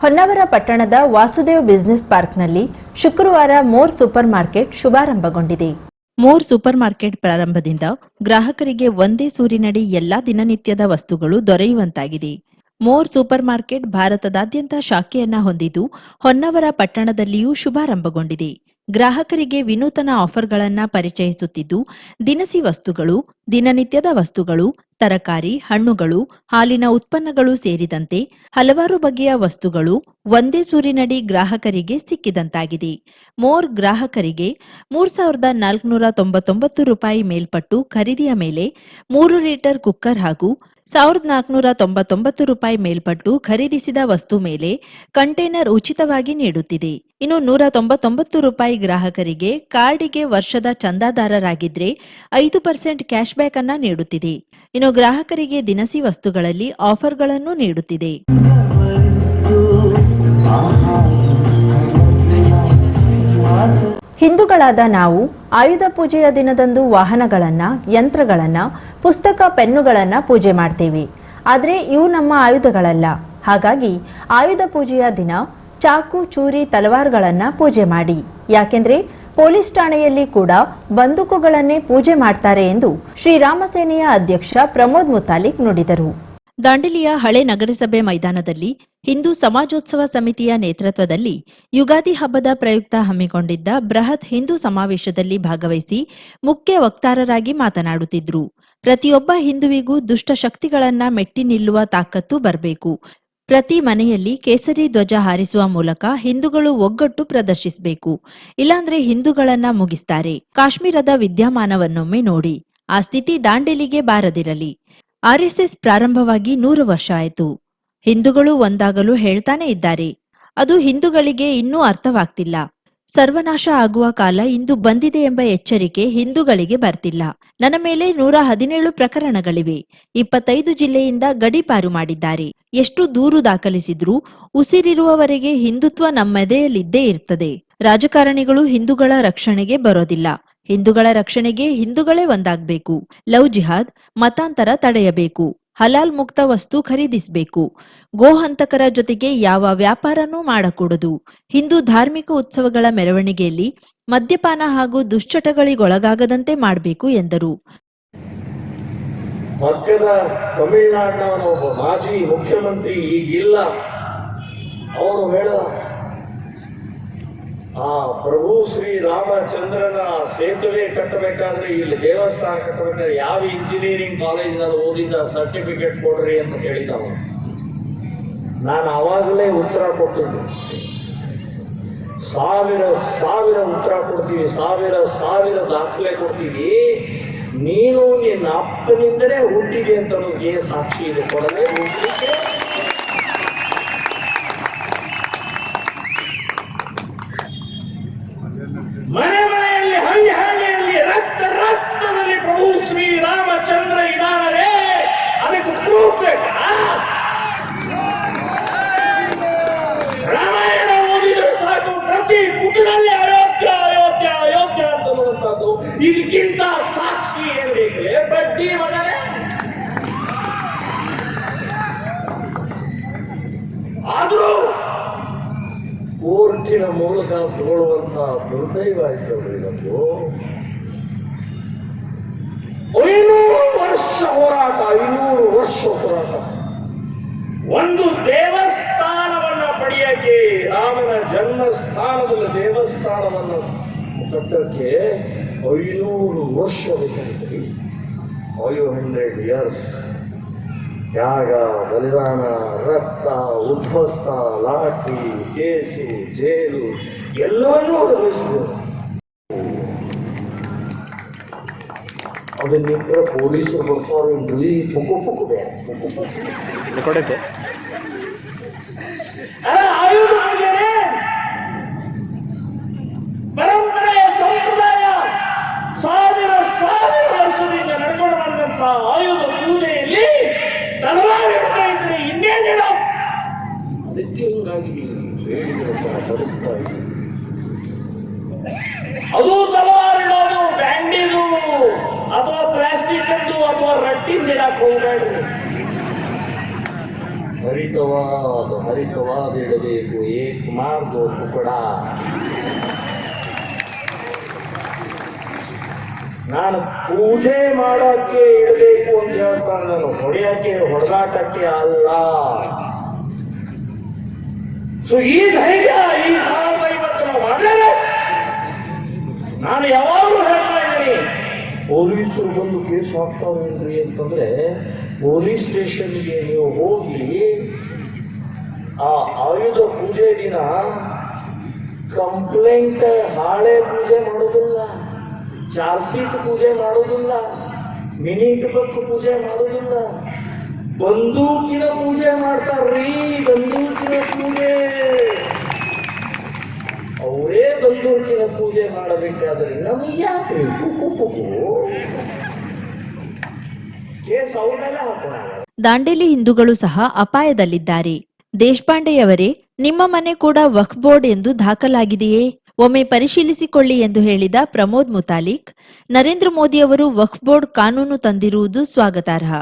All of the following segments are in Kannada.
ಹೊನ್ನಾವರ ಪಟ್ಟಣದ ವಾಸುದೇವ್ ಬಿಸಿನೆಸ್ ಪಾರ್ಕ್ನಲ್ಲಿ ಶುಕ್ರವಾರ ಮೋರ್ ಸೂಪರ್ ಮಾರ್ಕೆಟ್ ಶುಭಾರಂಭಗೊಂಡಿದೆ. ಮೋರ್ ಸೂಪರ್ ಮಾರ್ಕೆಟ್ ಪ್ರಾರಂಭದಿಂದ ಗ್ರಾಹಕರಿಗೆ ಒಂದೇ ಸೂರಿನಡಿ ಎಲ್ಲಾ ದಿನನಿತ್ಯದ ವಸ್ತುಗಳು ದೊರೆಯುವಂತಾಗಿದೆ. ಮೋರ್ ಸೂಪರ್ ಮಾರ್ಕೆಟ್ ಭಾರತದಾದ್ಯಂತ ಶಾಖೆಯನ್ನ ಹೊಂದಿದ್ದು ಹೊನ್ನಾವರ ಪಟ್ಟಣದಲ್ಲಿಯೂ ಶುಭಾರಂಭಗೊಂಡಿದೆ. ಗ್ರಾಹಕರಿಗೆ ವಿನೂತನ ಆಫರ್ಗಳನ್ನು ಪರಿಚಯಿಸುತ್ತಿದ್ದು ದಿನಸಿ ವಸ್ತುಗಳು, ದಿನನಿತ್ಯದ ವಸ್ತುಗಳು, ತರಕಾರಿ, ಹಣ್ಣುಗಳು, ಹಾಲಿನ ಉತ್ಪನ್ನಗಳು ಸೇರಿದಂತೆ ಹಲವಾರು ಬಗೆಯ ವಸ್ತುಗಳು ಒಂದೇ ಸೂರಿನಡಿ ಗ್ರಾಹಕರಿಗೆ ಸಿಕ್ಕಿದಂತಾಗಿದೆ. ಮೋರ್ ಗ್ರಾಹಕರಿಗೆ 3,499 ರೂಪಾಯಿ ಮೇಲ್ಪಟ್ಟು ಖರೀದಿಯ ಮೇಲೆ 3 ಲೀಟರ್ ಕುಕ್ಕರ್ ಹಾಗೂ 1,499 ರೂಪಾಯಿ ಮೇಲ್ಪಟ್ಟು ಖರೀದಿಸಿದ ವಸ್ತು ಮೇಲೆ ಕಂಟೈನರ್ ಉಚಿತವಾಗಿ ನೀಡುತ್ತಿದೆ. ಇನ್ನು 199 ರೂಪಾಯಿ ಗ್ರಾಹಕರಿಗೆ ಕಾರ್ಡಿಗೆ ವರ್ಷದ ಚಂದಾದಾರರಾಗಿದ್ರೆ 5% ಕ್ಯಾಶ್ ಬ್ಯಾಕ್ ಅನ್ನ ನೀಡುತ್ತಿದೆ. ಇನ್ನು ಗ್ರಾಹಕರಿಗೆ ದಿನಸಿ ವಸ್ತುಗಳಲ್ಲಿ ಆಫರ್ಗಳನ್ನು ನೀಡುತ್ತಿದೆ. ಹಿಂದೂಗಳಾದ ನಾವು ಆಯುಧ ಪೂಜೆಯ ದಿನದಂದು ವಾಹನಗಳನ್ನ, ಯಂತ್ರಗಳನ್ನ, ಪುಸ್ತಕ, ಪೆನ್ನುಗಳನ್ನ ಪೂಜೆ ಮಾಡ್ತೇವೆ. ಆದರೆ ಇವು ನಮ್ಮ ಆಯುಧಗಳಲ್ಲ. ಹಾಗಾಗಿ ಆಯುಧ ಪೂಜೆಯ ದಿನ ಚಾಕು, ಚೂರಿ, ತಲವಾರ್ಗಳನ್ನ ಪೂಜೆ ಮಾಡಿ. ಯಾಕೆಂದ್ರೆ ಪೊಲೀಸ್ ಠಾಣೆಯಲ್ಲಿ ಕೂಡ ಬಂದೂಕುಗಳನ್ನೇ ಪೂಜೆ ಮಾಡ್ತಾರೆ ಎಂದು ಶ್ರೀರಾಮ ಸೇನೆಯ ಅಧ್ಯಕ್ಷ ಪ್ರಮೋದ್ ಮುತಾಲಿಕ್ ನುಡಿದರು. ದಾಂಡೇಲಿಯ ಹಳೆ ನಗರಸಭೆ ಮೈದಾನದಲ್ಲಿ ಹಿಂದೂ ಸಮಾಜೋತ್ಸವ ಸಮಿತಿಯ ನೇತೃತ್ವದಲ್ಲಿ ಯುಗಾದಿ ಹಬ್ಬದ ಪ್ರಯುಕ್ತ ಹಮ್ಮಿಕೊಂಡಿದ್ದ ಬೃಹತ್ ಹಿಂದೂ ಸಮಾವೇಶದಲ್ಲಿ ಭಾಗವಹಿಸಿ ಮುಖ್ಯ ವಕ್ತಾರರಾಗಿ ಮಾತನಾಡುತ್ತಿದ್ರು. ಪ್ರತಿಯೊಬ್ಬ ಹಿಂದುವಿಗೂ ದುಷ್ಟ ಶಕ್ತಿಗಳನ್ನ ಮೆಟ್ಟಿ ನಿಲ್ಲುವ ತಾಕತ್ತು ಬರಬೇಕು. ಪ್ರತಿ ಮನೆಯಲ್ಲಿ ಕೇಸರಿ ಧ್ವಜ ಹಾರಿಸುವ ಮೂಲಕ ಹಿಂದೂಗಳು ಒಗ್ಗಟ್ಟು ಪ್ರದರ್ಶಿಸಬೇಕು. ಇಲ್ಲಾಂದ್ರೆ ಹಿಂದೂಗಳನ್ನ ಮುಗಿಸ್ತಾರೆ. ಕಾಶ್ಮೀರದ ವಿದ್ಯಮಾನವನ್ನೊಮ್ಮೆ ನೋಡಿ. ಆ ಸ್ಥಿತಿ ದಾಂಡೇಲಿಗೆ ಬಾರದಿರಲಿ. ಆರ್ಎಸ್ಎಸ್ ಪ್ರಾರಂಭವಾಗಿ 100 ವರ್ಷ ಆಯಿತು. ಹಿಂದೂಗಳು ಒಂದಾಗಲು ಹೇಳ್ತಾನೆ ಇದ್ದಾರೆ. ಅದು ಹಿಂದೂಗಳಿಗೆ ಇನ್ನೂ ಅರ್ಥವಾಗ್ತಿಲ್ಲ. ಸರ್ವನಾಶ ಆಗುವ ಕಾಲ ಇಂದು ಬಂದಿದೆ ಎಂಬ ಎಚ್ಚರಿಕೆ ಹಿಂದೂಗಳಿಗೆ ಬರ್ತಿಲ್ಲ. ನನ್ನ ಮೇಲೆ 117 ಪ್ರಕರಣಗಳಿವೆ. 25 ಜಿಲ್ಲೆಯಿಂದ ಗಡೀಪಾರು ಮಾಡಿದ್ದಾರೆ. ಎಷ್ಟು ದೂರು ದಾಖಲಿಸಿದ್ರೂ ಉಸಿರಿರುವವರೆಗೆ ಹಿಂದುತ್ವ ನಮ್ಮೆದೆಯಲ್ಲಿದ್ದೇ ಇರ್ತದೆ. ರಾಜಕಾರಣಿಗಳು ಹಿಂದೂಗಳ ರಕ್ಷಣೆಗೆ ಬರೋದಿಲ್ಲ. ಹಿಂದೂಗಳ ರಕ್ಷಣೆಗೆ ಹಿಂದೂಗಳೇ ಒಂದಾಗಬೇಕು. ಲವ್ ಜಿಹಾದ್, ಮತಾಂತರ ತಡೆಯಬೇಕು. ಹಲಾಲ್ ಮುಕ್ತ ವಸ್ತು ಖರೀದಿಸಬೇಕು. ಗೋಹಂತಕರ ಜೊತೆಗೆ ಯಾವ ವ್ಯಾಪಾರನೂ ಮಾಡಕೂಡದು. ಹಿಂದೂ ಧಾರ್ಮಿಕ ಉತ್ಸವಗಳ ಮೆರವಣಿಗೆಯಲ್ಲಿ ಮದ್ಯಪಾನ ಹಾಗೂ ದುಶ್ಚಟಗಳಿಗೊಳಗಾಗದಂತೆ ಮಾಡಬೇಕು ಎಂದರು. ಮಧ್ಯದ ತಮಿಳುನಾಡಿನ ಒಬ್ಬ ಮಾಜಿ ಮುಖ್ಯಮಂತ್ರಿ ಈಗಿಲ್ಲ. ಅವರು ಹೇಳ ಆ ಪ್ರಭು ಶ್ರೀರಾಮಚಂದ್ರನ ಸೇತುವೆ ಕಟ್ಟಬೇಕಾದ್ರೆ, ಇಲ್ಲಿ ದೇವಸ್ಥಾನ ಕಟ್ಟಬೇಕಾದ್ರೆ ಯಾವ ಇಂಜಿನಿಯರಿಂಗ್ ಕಾಲೇಜಿನಲ್ಲಿ ಓದಿದ ಸರ್ಟಿಫಿಕೇಟ್ ಕೊಡ್ರಿ ಅಂತ ಹೇಳಿದವ. ನಾನು ಆವಾಗಲೇ ಉತ್ತರ ಕೊಟ್ಟಿದ್ದೆ. ಸಾವಿರ ಉತ್ತರ ಕೊಡ್ತೀವಿ, ಸಾವಿರ ದಾಖಲೆ ಕೊಡ್ತೀವಿ. ನೀನು ನಿನ್ನ ಅಪ್ಪನಿಂದಲೇ ಹುಟ್ಟಿದೆ ಅಂತ ನಮಗೆ ಸಾಕ್ಷಿ ಇದೆ. ಕೊಡಲೇ ಹುಟ್ಟಿಗೆ ಮನೆ ಮನೆಯಲ್ಲಿ, ಹಳ್ಳಿಯಲ್ಲಿ, ರಕ್ತದಲ್ಲಿ ಪ್ರಭು ಶ್ರೀರಾಮಚಂದ್ರ ಇದ್ದಾರೇ. ಅದಕ್ಕೆ ಪ್ರೂಫ್ ಬೇಕಾ? ರಾಮಾಯಣ ಓದಿದ್ರೆ ಸಾಕು, ಪ್ರತಿ ಪುಟದಲ್ಲಿ ಅಯೋಗ್ಯ ಅಂತನ್ನುವಂಥದ್ದು. ಇದಕ್ಕಿಂತ ಸಾಕ್ಷಿ ಏನ್ ಬೇಕೇ? ಬಡ್ಡಿ ಮಗನೇ. ಆದ್ರೂ ಕೋರ್ಟಿನ ಮೂಲಕ ತಗೊಳ್ಳುವಂತಹ ದುರ್ದೈವ ಆಯ್ತು ನಮ್ದು. 500 ವರ್ಷ ಹೋರಾಟ. ಒಂದು ದೇವಸ್ಥಾನವನ್ನ ಪಡೆಯಕ್ಕೆ, ರಾಮನ ಜನ್ಮಸ್ಥಾನದಲ್ಲಿ ದೇವಸ್ಥಾನವನ್ನು ಕಟ್ಟಕ್ಕೆ 500 ವರ್ಷ ಬೇಕಾಗ್ತದೆ. 500 years. ತ್ಯಾಗ, ಬಲಿದಾನ, ರಕ್ತ, ಉದ್ವಸ್ತ, ಲಾಠಿ, ಕೇಸು, ಜೈಲು ಎಲ್ಲವನ್ನೂ ಅನುಭವಿಸಿದರು. ಅದನ್ನ ಪೊಲೀಸರು ಬರ್ತಾರೆ. ಪುಕ್ಕು ಪರಂಪರೆಯ ಸಂಪ್ರದಾಯ ಸಾವಿರ ವರ್ಷದಿಂದ ನಡ್ಕೊಂಡು ಬಂದಂತ ಆಯುಧ ಪೂಜೆಯಲ್ಲಿ ತಲವಾರು ಹಿಡ್ತಾ ಇದ್ರೆ ಇನ್ನೇನಿಲ್ಲ. ಅದಕ್ಕೆ ಹಿಂಗಾಗಿ ಬದುಕ್ತಾ ಇದ್ರು. ಅದು ತಲವಾರಿಡೋದು, ಬ್ಯಾಂಡಿದು ಅಥವಾ ಪ್ಲಾಸ್ಟಿಕ್ ಅಂದು ಅಥವಾ ರಟ್ಟಿಂದ ಇಡಕ್ ಹೋಗ್ಬೇಡ್ರಿ. ಹರಿತವಾದ ಇಡಬೇಕು, ಏಕ್ ಮಾರ್ಗೋ ತುಕಡ. ನಾನು ಪೂಜೆ ಮಾಡೋಕ್ಕೆ ಇಡಬೇಕು ಅಂತ ಹೇಳ್ತಾನೆ, ನಾನು ಹೊಡೆಯಕ್ಕೆ ಹೊಡೆದಾಟಕ್ಕೆ ಅಲ್ಲ. ಸೊ ಈ ಧೈರ್ಯ, ಈ ಸಾಹಸ ಇವತ್ತು ನಾವು ಮಾಡಲೇ. ನಾನು ಯಾವಾಗಲೂ ಹೇಳ್ತಾ ಇದ್ದೀನಿ, ಪೊಲೀಸರು ಬಂದು ಕೇಸ್ ಹಾಕ್ತಾವೇನ್ರಿ ಅಂತಂದ್ರೆ, ಪೊಲೀಸ್ ಸ್ಟೇಷನ್ಗೆ ನೀವು ಹೋಗಿ ಆ ಆಯುಧ ಪೂಜೆ ದಿನ ಕಂಪ್ಲೇಂಟ್ ಹಾಳೆ ಪೂಜೆ ಮಾಡೋದಿಲ್ಲ, ಚಾರ್ಜ್ ಶೀಟ್ ಪೂಜೆ ಮಾಡೋದಿಲ್ಲ, ಮಿನಿಟ್ ಬಕ್ ಪೂಜೆ ಮಾಡೋದಿಲ್ಲ, ಬಂದೂಕಿನ ಪೂಜೆ ಮಾಡ್ತಾರ್ರೀ. ಬಂದೂಕಿನ ಪೂಜೆ ಅವರೇ ಬಂದೂಕಿನ ಪೂಜೆ ಮಾಡಬೇಕಾದ್ರೆ ನಮಗೆ ಯಾಕೆ ಕೇಸ್ ಅವ್ರನ್ನೆಲ್ಲ ಹಾಕೋಣ. ದಾಂಡೇಲಿ ಹಿಂದೂಗಳು ಸಹ ಅಪಾಯದಲ್ಲಿದ್ದಾರೆ. ದೇಶಪಾಂಡೆಯವರೇ, ನಿಮ್ಮ ಮನೆ ಕೂಡ ವಕ್ಫ್ ಬೋರ್ಡ್ ಎಂದು ದಾಖಲಾಗಿದೆಯೇ? ಒಮ್ಮೆ ಪರಿಶೀಲಿಸಿಕೊಳ್ಳಿ ಎಂದು ಹೇಳಿದ ಪ್ರಮೋದ್ ಮುತಾಲಿಕ್, ನರೇಂದ್ರ ಮೋದಿಯವರು ವಕ್ಫ್ ಬೋರ್ಡ್ ಕಾನೂನು ತಂದಿರುವುದು ಸ್ವಾಗತಾರ್ಹ,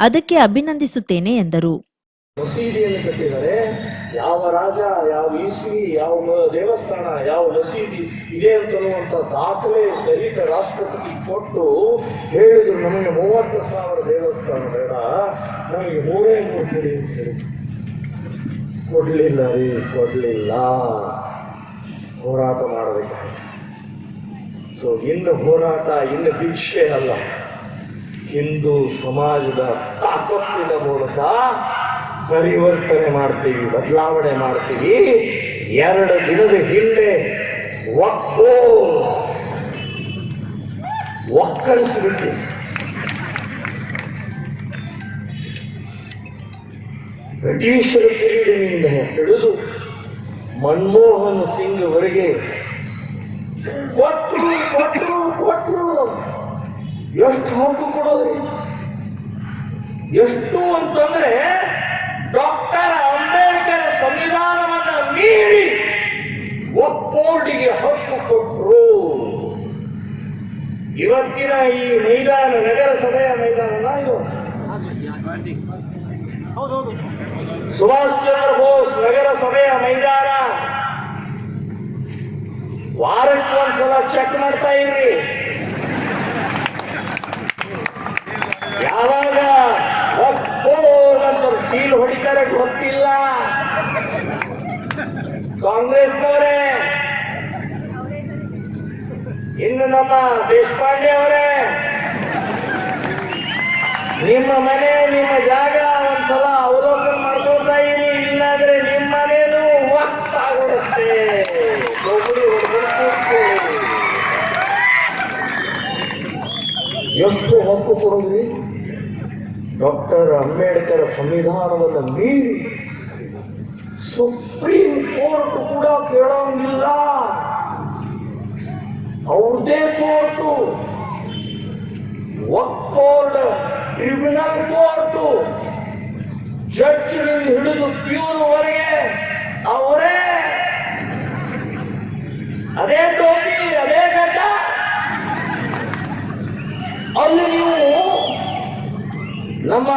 ಅದಕ್ಕೆ ಅಭಿನಂದಿಸುತ್ತೇನೆ ಎಂದರು. ಮಸೀದಿಯನ್ನು ಕಟ್ಟಿದರೆ ಯಾವ ರಾಜ, ಯಾವ ಇಸ್ವಿ, ಯಾವ ದೇವಸ್ಥಾನ, ಯಾವ ಮಸೀದಿ ಇದೆ ಅಂತನ್ನುವಂಥ ದಾಖಲೆ ಸಹಿತ ರಾಷ್ಟ್ರಪತಿ ಕೊಟ್ಟು ಹೇಳಿದ್ರು, ನಮಗೆ 30,000 ದೇವಸ್ಥಾನ ಬೇಡ, ನಮಗೆ 3 ಕೊಡಿ ಅಂತ ಹೇಳಿ. ಕೊಡ್ಲಿಲ್ಲ ರೀ, ಕೊಡ್ಲಿಲ್ಲ. ಹೋರಾಟ ಮಾಡಬೇಕಾಗಿದೆ. ಸೊ ಇನ್ನು ಹೋರಾಟ, ಇನ್ನು ಭಿಕ್ಷೆ ಅಲ್ಲ, ಹಿಂದೂ ಸಮಾಜದ ತಾಕತ್ತಿನ ಮೂಲಕ ಪರಿವರ್ತನೆ ಮಾಡ್ತೀವಿ, ಬದಲಾವಣೆ ಮಾಡ್ತೀವಿ. 2 ದಿನದ ಹಿಂದೆ ಒಕ್ಕಳಿಸ್ಬಿಟ್ಟು ಬ್ರಿಟಿಷರ ಪೀರಿಯಡ್ನಿಂದ ಹಿಡಿದು ಮನಮೋಹನ್ ಸಿಂಗ್ ವರೆಗೆ ಕೊಟ್ಟರು. ಎಷ್ಟು ಹಕ್ಕು ಕೊಡೋದ್ರಿ? ಎಷ್ಟು ಅಂತಂದ್ರೆ ಡಾಕ್ಟರ್ ಅಂಬೇಡ್ಕರ್ ಸಂವಿಧಾನವನ್ನ ಮೀರಿ ಒಪ್ಪೋರ್ಡಿಗೆ ಹಕ್ಕು ಕೊಟ್ಟರು. ಇವತ್ತಿನ ಈ ಮೈದಾನ ನಗರಸಭೆಯ ಮೈದಾನ ಇದು ಸುಭಾಷ್ ಚಂದ್ರ ಬೋಸ್ ನಗರಸಭೆಯ ಮೈದಾನ. ವಾರಕ್ಕೆ ಒಂದ್ಸಲ ಚೆಕ್ ಮಾಡ್ತಾ ಇರ್ರಿ. ಯಾವಾಗ ಅಂತ ಸೀಲ್ ಹೊಡಿತಾರೆ ಗೊತ್ತಿಲ್ಲ. ಕಾಂಗ್ರೆಸ್ನವರೇ, ಇನ್ನು ನಮ್ಮ ದೇಶಪಾಂಡೆ ಅವರೇ, ನಿಮ್ಮ ಮನೆ, ನಿಮ್ಮ ಜಾಗ ಒಂದ್ಸಲ ಅವಲೋಕನ ಮಾಡ್ಕೊಳ್ತಾ ಇರಿ, ಇಲ್ಲಾಂದ್ರೆ ನಿಮ್ಮ ಮನೇನು ಒತ್ತಾಗುತ್ತೆ. ಎಷ್ಟು ಹಕ್ಕು ಕೊಡೋದ್ರಿ? ಡಾಕ್ಟರ್ ಅಂಬೇಡ್ಕರ್ ಸಂವಿಧಾನವನ್ನು ಮೀರಿ ಸುಪ್ರೀಂ ಕೋರ್ಟ್ ಕೂಡ ಕೇಳೋಂಗಿಲ್ಲ. ಅವ್ರದೇ ಕೋರ್ಟು, ವಕ್ಫ್ ಬೋರ್ಡ್, ಟ್ರಿಬ್ಯುನಲ್ ಕೋರ್ಟು, ಜಡ್ಜ್ ಹಿಡಿದು ಪ್ಯೂರ್ವರೆಗೆ ಅವರೇ. ಅದೇ ಟೋಪಿ, ಅದೇ ಗಡ್ಡ. ಅಲ್ಲಿ ನೀವು ನಮ್ಮ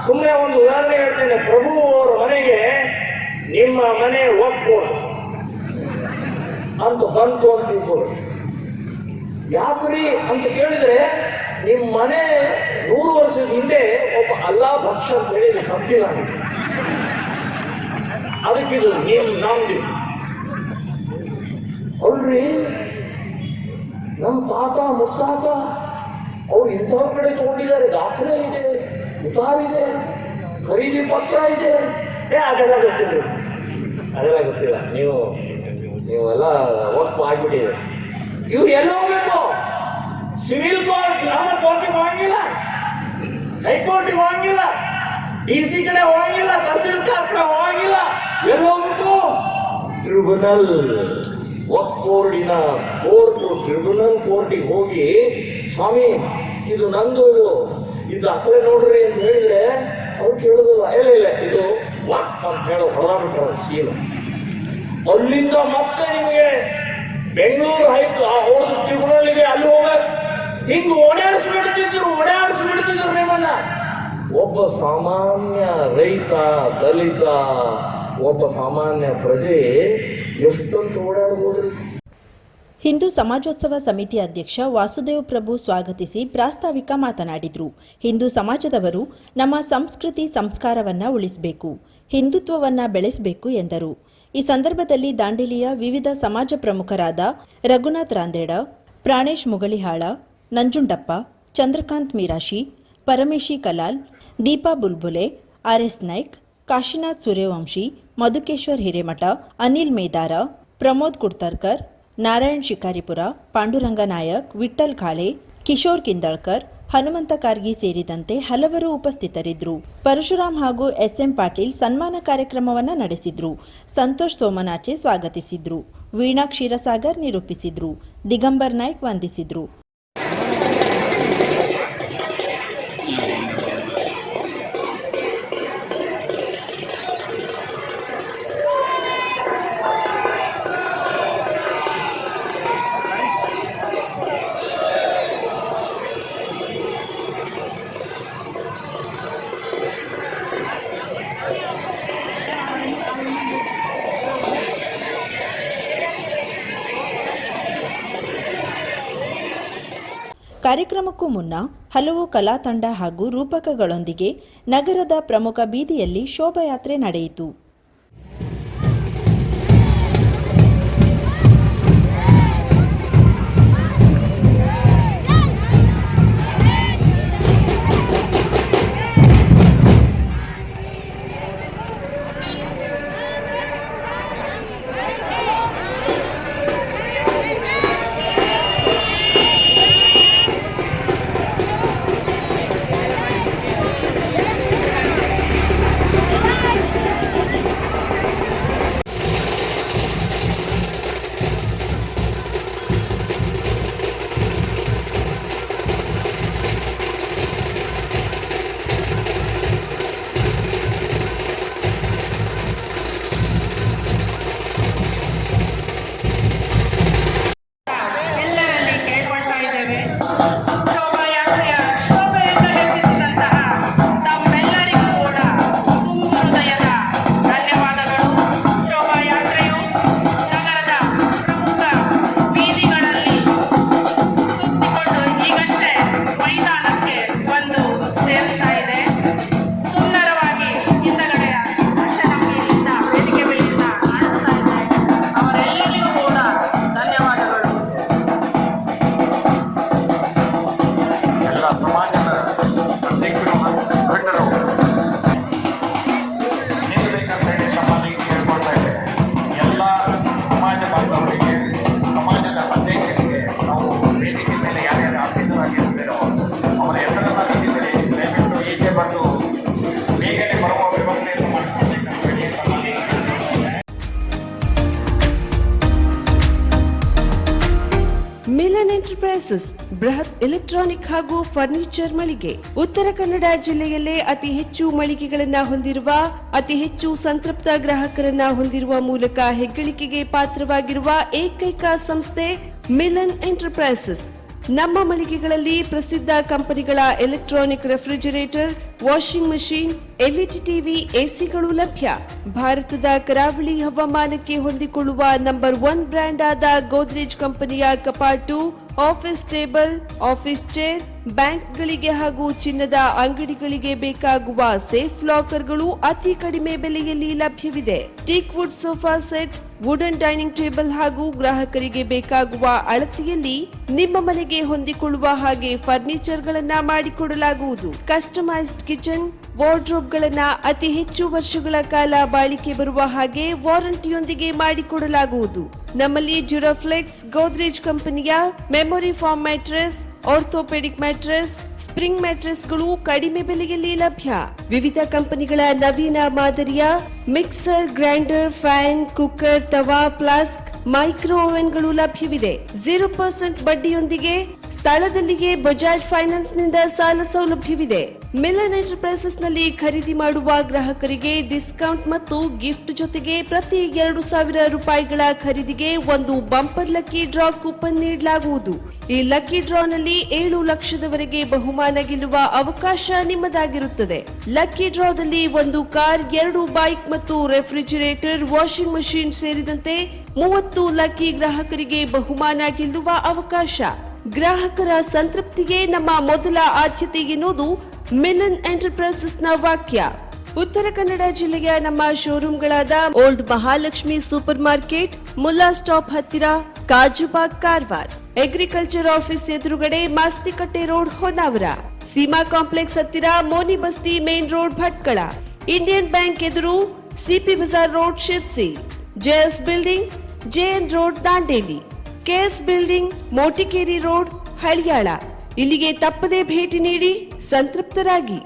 ಸುಮ್ಮನೆ ಒಂದು ಉದಾಹರಣೆ ಹೇಳ್ತೇನೆ. ಪ್ರಭು ಅವರ ಮನೆಗೆ ನಿಮ್ಮ ಮನೆ ಒಪ್ಬೋದು ಅಂತ ಬಂತು ಅಂತ ತಿಳ್ಕೊಳ್ಳಿ. ಯಾಕ್ರಿ ಅಂತ ಕೇಳಿದ್ರೆ, ನಿಮ್ಮ ಮನೆ 100 ವರ್ಷದ ಹಿಂದೆ ಒಬ್ಬ ಅಲ್ಲಾ ಭಕ್ಷ ಅಂತ ಹೇಳಿ ಸತ್ತಿಲ್ಲ. ಅದಕ್ಕಿದು ನೀವು ನಮ್ದು ಅಲ್ರಿ. ನಮ್ಮ ತಾತ ಮುತ್ತಾತ ಅವ್ರು ಇಂಥವ್ರ ಕಡೆ ತಗೊಂಡಿದ್ದಾರೆ, ದಾಖಲೆ ಇದೆ, ಉತ್ತಾರಿದೆ, ಖರೀದಿ ಪತ್ರ ಇದೆ. ಅದೆಲ್ಲ ಗೊತ್ತಿಲ್ಲ, ಅದೆಲ್ಲ ಗೊತ್ತಿಲ್ಲ. ನೀವೆಲ್ಲ ಒಪ್ಪು ಆಗ್ಬಿಟ್ಟಿದೆ. ಇವ್ರು ಎಲ್ಲ ಹೋಗ್ಬೇಕು? ಸಿವಿಲ್ ಕೋರ್ಟ್, ನಮ್ಮ ಕೋರ್ಟಿಗೆ ಹೋಗಂಗಿಲ್ಲ, ಹೈಕೋರ್ಟಿಗೆ ಹೋಗಂಗಿಲ್ಲ, DC ಕಡೆ ಹೋಗಂಗಿಲ್ಲ, ತಹಸೀಲ್ದಾರ್ ಕಡೆ ಹೋಗಂಗಿಲ್ಲ. ಎಲ್ಲಿ ಹೋಗ್ಬೇಕು? ಟ್ರಿಬ್ಯುನಲ್, ವಕ್ಫ್ ಬೋರ್ಡಿನ ಕೋರ್ಟು, ಟ್ರಿಬ್ಯುನಲ್ ಕೋರ್ಟಿಗೆ ಹೋಗಿ, ಸ್ವಾಮಿ ಇದು ನಂದು, ಇದು ದಾಖಲೆ ನೋಡ್ರಿ ಅಂತ ಹೇಳಿದ್ರೆ ಅವ್ರು ಕೇಳೋದಿಲ್ಲ. ಇಲ್ಲ ಇದು ವಕ್ಫ್ ಅಂತ ಹೇಳೋ ಹೊರಬಿಟ್ರ ಸೀಲು. ಅಲ್ಲಿಂದ ಮತ್ತೆ ನಿಮಗೆ ಬೆಂಗಳೂರು ಅವ್ರದ್ದು ಟ್ರಿಬ್ಯುನಲ್ಗೆ ಅಲ್ಲಿ ಹೋಗ ಹಿಂಗೆ ಓಡಾಡಿಸ್ಬಿಡ್ತಿದ್ರು ನಿಮ್ಮನ್ನ. ಒಬ್ಬ ಸಾಮಾನ್ಯ ರೈತ, ದಲಿತ, ಒಬ್ಬ ಸಾಮಾನ್ಯ ಪ್ರಜೆ ಎಷ್ಟೊಂದು ಓಡಾಡ್ಬೋದ್ರಿ. ಹಿಂದೂ ಸಮಾಜೋತ್ಸವ ಸಮಿತಿ ಅಧ್ಯಕ್ಷ ವಾಸುದೇವ್ ಪ್ರಭು ಸ್ವಾಗತಿಸಿ ಪ್ರಾಸ್ತಾವಿಕ ಮಾತನಾಡಿದರು. ಹಿಂದೂ ಸಮಾಜದವರು ನಮ್ಮ ಸಂಸ್ಕೃತಿ ಸಂಸ್ಕಾರವನ್ನ ಉಳಿಸಬೇಕು, ಹಿಂದುತ್ವವನ್ನ ಬೆಳೆಸಬೇಕು ಎಂದರು. ಈ ಸಂದರ್ಭದಲ್ಲಿ ದಾಂಡೇಲಿಯ ವಿವಿಧ ಸಮಾಜ ಪ್ರಮುಖರಾದ ರಘುನಾಥ್ ರಾಂದೇಡ, ಪ್ರಾಣೇಶ್ ಮುಗಳಿಹಾಳ, ನಂಜುಂಡಪ್ಪ, ಚಂದ್ರಕಾಂತ್ ಮೀರಾಶಿ, ಪರಮೇಶಿ ಕಲಾಲ್, ದೀಪಾ ಬುಲ್ಬುಲೆ, ಆರ್ಎಸ್ ನಾಯ್ಕ್, ಕಾಶಿನಾಥ್ ಸೂರ್ಯವಂಶಿ, ಮಧುಕೇಶ್ವರ್ ಹಿರೇಮಠ, ಅನಿಲ್ ಮೇದಾರ, ಪ್ರಮೋದ್ ಕುಡ್ತರ್ಕರ್, ನಾರಾಯಣ್ ಶಿಕಾರಿಪುರ, ಪಾಂಡುರಂಗ ನಾಯಕ್, ವಿಠ್ಠಲ್ ಖಾಳೆ, ಕಿಶೋರ್ ಕಿಂದಳ್ಕರ್, ಹನುಮಂತ ಕಾರ್ಗಿ ಸೇರಿದಂತೆ ಹಲವರು ಉಪಸ್ಥಿತರಿದ್ದರು. ಪರಶುರಾಮ್ ಹಾಗೂ ಎಸ್ಎಂ ಪಾಟೀಲ್ ಸನ್ಮಾನ ಕಾರ್ಯಕ್ರಮವನ್ನು ನಡೆಸಿದ್ರು. ಸಂತೋಷ್ ಸೋಮನಾಚೆ ಸ್ವಾಗತಿಸಿದ್ರು. ವೀಣಾ ಕ್ಷೀರಸಾಗರ್ ನಿರೂಪಿಸಿದ್ರು. ದಿಗಂಬರ್ ನಾಯ್ಕ್ ವಂದಿಸಿದ್ರು. ಕಾರ್ಯಕ್ರಮಕ್ಕೂ ಮುನ್ನ ಹಲವು ಕಲಾ ತಂಡ ಹಾಗೂ ರೂಪಕಗಳೊಂದಿಗೆ ನಗರದ ಪ್ರಮುಖ ಬೀದಿಯಲ್ಲಿ ಶೋಭಾಯಾತ್ರೆ ನಡೆಯಿತು. ಮಿಲನ್ ಎಂಟರ್ಪ್ರೈಸಸ್ ಬೃಹತ್ ಎಲೆಕ್ಟ್ರಾನಿಕ್ ಹಾಗೂ ಫರ್ನಿಚರ್ ಮಳಿಗೆ. ಉತ್ತರ ಕನ್ನಡ ಜಿಲ್ಲೆಯಲ್ಲೇ ಅತಿ ಹೆಚ್ಚು ಮಳಿಗೆಗಳನ್ನ ಹೊಂದಿರುವ, ಅತಿ ಹೆಚ್ಚು ಸಂತೃಪ್ತ ಗ್ರಾಹಕರನ್ನ ಹೊಂದಿರುವ ಮೂಲಕ ಹೆಗ್ಗಳಿಕೆಗೆ ಪಾತ್ರವಾಗಿರುವ ಏಕೈಕ ಸಂಸ್ಥೆ ಮಿಲನ್ ಎಂಟರ್ಪ್ರೈಸಸ್. ನಮ್ಮ ಮಳಿಗೆಗಳಲ್ಲಿ ಪ್ರಸಿದ್ಧ ಕಂಪನಿಗಳ electronic refrigerator, washing machine, LED TV, ಎಸಿಗಳು ಲಭ್ಯ. ಭಾರತದ ಕರಾವಳಿ ಹವಾಮಾನಕ್ಕೆ ಹೊಂದಿಕೊಳ್ಳುವ ನಂಬರ್ 1 ಬ್ರ್ಯಾಂಡ್ ಆದ ಗೋದ್ರೇಜ್ ಕಂಪನಿಯ ಕಪಾಟು, ಆಫೀಸ್ ಟೇಬಲ್, ಆಫೀಸ್ ಚೇರ್, ಬ್ಯಾಂಕ್ಗಳಿಗೆ ಹಾಗೂ ಚಿನ್ನದ ಅಂಗಡಿಗಳಿಗೆ ಬೇಕಾಗುವ ಸೇಫ್ ಲಾಕರ್ಗಳು ಅತಿ ಕಡಿಮೆ ಬೆಲೆಯಲ್ಲಿ ಲಭ್ಯವಿದೆ. Teak wood sofa set, wooden dining table ಹಾಗೂ ಗ್ರಾಹಕರಿಗೆ ಬೇಕಾಗುವ ಅಳತೆಯಲ್ಲಿ ನಿಮ್ಮ ಮನೆಗೆ ಹೊಂದಿಕೊಳ್ಳುವ ಹಾಗೆ ಫರ್ನಿಚರ್ ಗಳನ್ನ ಮಾಡಿಕೊಡಲಾಗುವುದು. ಕಸ್ಟಮೈಸ್ಡ್ ಕಿಚನ್, ವಾರ್ಡ್ರೋಬ್ ಗಳನ್ನ ಅತಿ ಹೆಚ್ಚು ವರ್ಷಗಳ ಕಾಲ ಬಾಳಿಕೆ ಬರುವ ಹಾಗೆ ವಾರಂಟಿಯೊಂದಿಗೆ ಮಾಡಿಕೊಡಲಾಗುವುದು. ನಮ್ಮಲ್ಲಿ ಡ್ಯೂರಾಫ್ಲೆಕ್ಸ್, ಗೋದ್ರೇಜ್ ಕಂಪನಿಯ memory foam mattress, orthopaedic mattress, spring ಮ್ಯಾಟ್ರೆಸ್ಗಳು ಕಡಿಮೆ ಬೆಲೆಯಲ್ಲಿ ಲಭ್ಯ. ವಿವಿಧ ಕಂಪನಿಗಳ ನವೀನ ಮಾದರಿಯ ಮಿಕ್ಸರ್, ಗ್ರೈಂಡರ್, ಫ್ಯಾನ್, ಕುಕ್ಕರ್, ತವಾ, ಫ್ಲಾಸ್ಕ್, ಮೈಕ್ರೋ ಓವೆನ್ಗಳು ಲಭ್ಯವಿದೆ. 0% ಬಡ್ಡಿಯೊಂದಿಗೆ ಸ್ಥಳದಲ್ಲಿಯೇ ಬಜಾಜ್ ಫೈನಾನ್ಸ್ ನಿಂದ ಸಾಲ ಸೌಲಭ್ಯವಿದೆ. ಮಿಲನ್ ಎಂಟರ್ಪ್ರೈಸಸ್ ನಲ್ಲಿ ಖರೀದಿ ಮಾಡುವ ಗ್ರಾಹಕರಿಗೆ ಡಿಸ್ಕೌಂಟ್ ಮತ್ತು ಗಿಫ್ಟ್ ಜೊತೆಗೆ ಪ್ರತಿ 2,000 ರೂಪಾಯಿಗಳ ಖರೀದಿಗೆ ಒಂದು ಬಂಪರ್ ಲಕ್ಕಿ ಡ್ರಾ ಕೂಪನ್ ನೀಡಲಾಗುವುದು. ಈ ಲಕ್ಕಿ ಡ್ರಾನಲ್ಲಿ 7 ಲಕ್ಷದವರೆಗೆ ಬಹುಮಾನ ಗೆಲ್ಲುವ ಅವಕಾಶ ನಿಮ್ಮದಾಗಿರುತ್ತದೆ. ಲಕ್ಕಿ ಡ್ರಾದಲ್ಲಿ 1 ಕಾರ್, 2 ಬೈಕ್ ಮತ್ತು ರೆಫ್ರಿಜಿರೇಟರ್, ವಾಷಿಂಗ್ ಮಷಿನ್ ಸೇರಿದಂತೆ 30 ಲಕ್ಕಿ ಗ್ರಾಹಕರಿಗೆ ಬಹುಮಾನ ಗೆಲ್ಲುವ ಅವಕಾಶ. ಗ್ರಾಹಕರ ಸಂತೃಪ್ತಿಗೆ ನಮ್ಮ ಮೊದಲ ಆದ್ಯತೆ ಎನ್ನುವುದು ಮಿಲನ್ ಎಂಟರ್ಪ್ರೈಸಸ್ನ ವಾಕ್ಯ. ಉತ್ತರ ಕನ್ನಡ ಜಿಲ್ಲೆಯ ನಮ್ಮ ಶೋರೂಮ್ಗಳಾದ old Mahalakshmi super market, Mulla stop ಹತ್ತಿರ, ಕಾಜುಬಾಗ್ ಕಾರವಾರ, ಅಗ್ರಿಕಲ್ಚರ್ ಆಫೀಸ್ ಎದುರುಗಡೆ ಮಾಸ್ತಿಕಟ್ಟೆ ರೋಡ್ ಹೊನ್ನಾವರ, ಸೀಮಾ ಕಾಂಪ್ಲೆಕ್ಸ್ ಹತ್ತಿರ Moni Basti main road Bhatkal, Indian Bank ಎದುರು CP Bazaar road Sirsi, JS building JN road Dandeli, KS building Motikeri road Haliyal. ಇಲ್ಲಿಗೆ ತಪ್ಪದೇ ಭೇಟಿ ನೀಡಿ ಸಂತೃಪ್ತರಾಗಿ.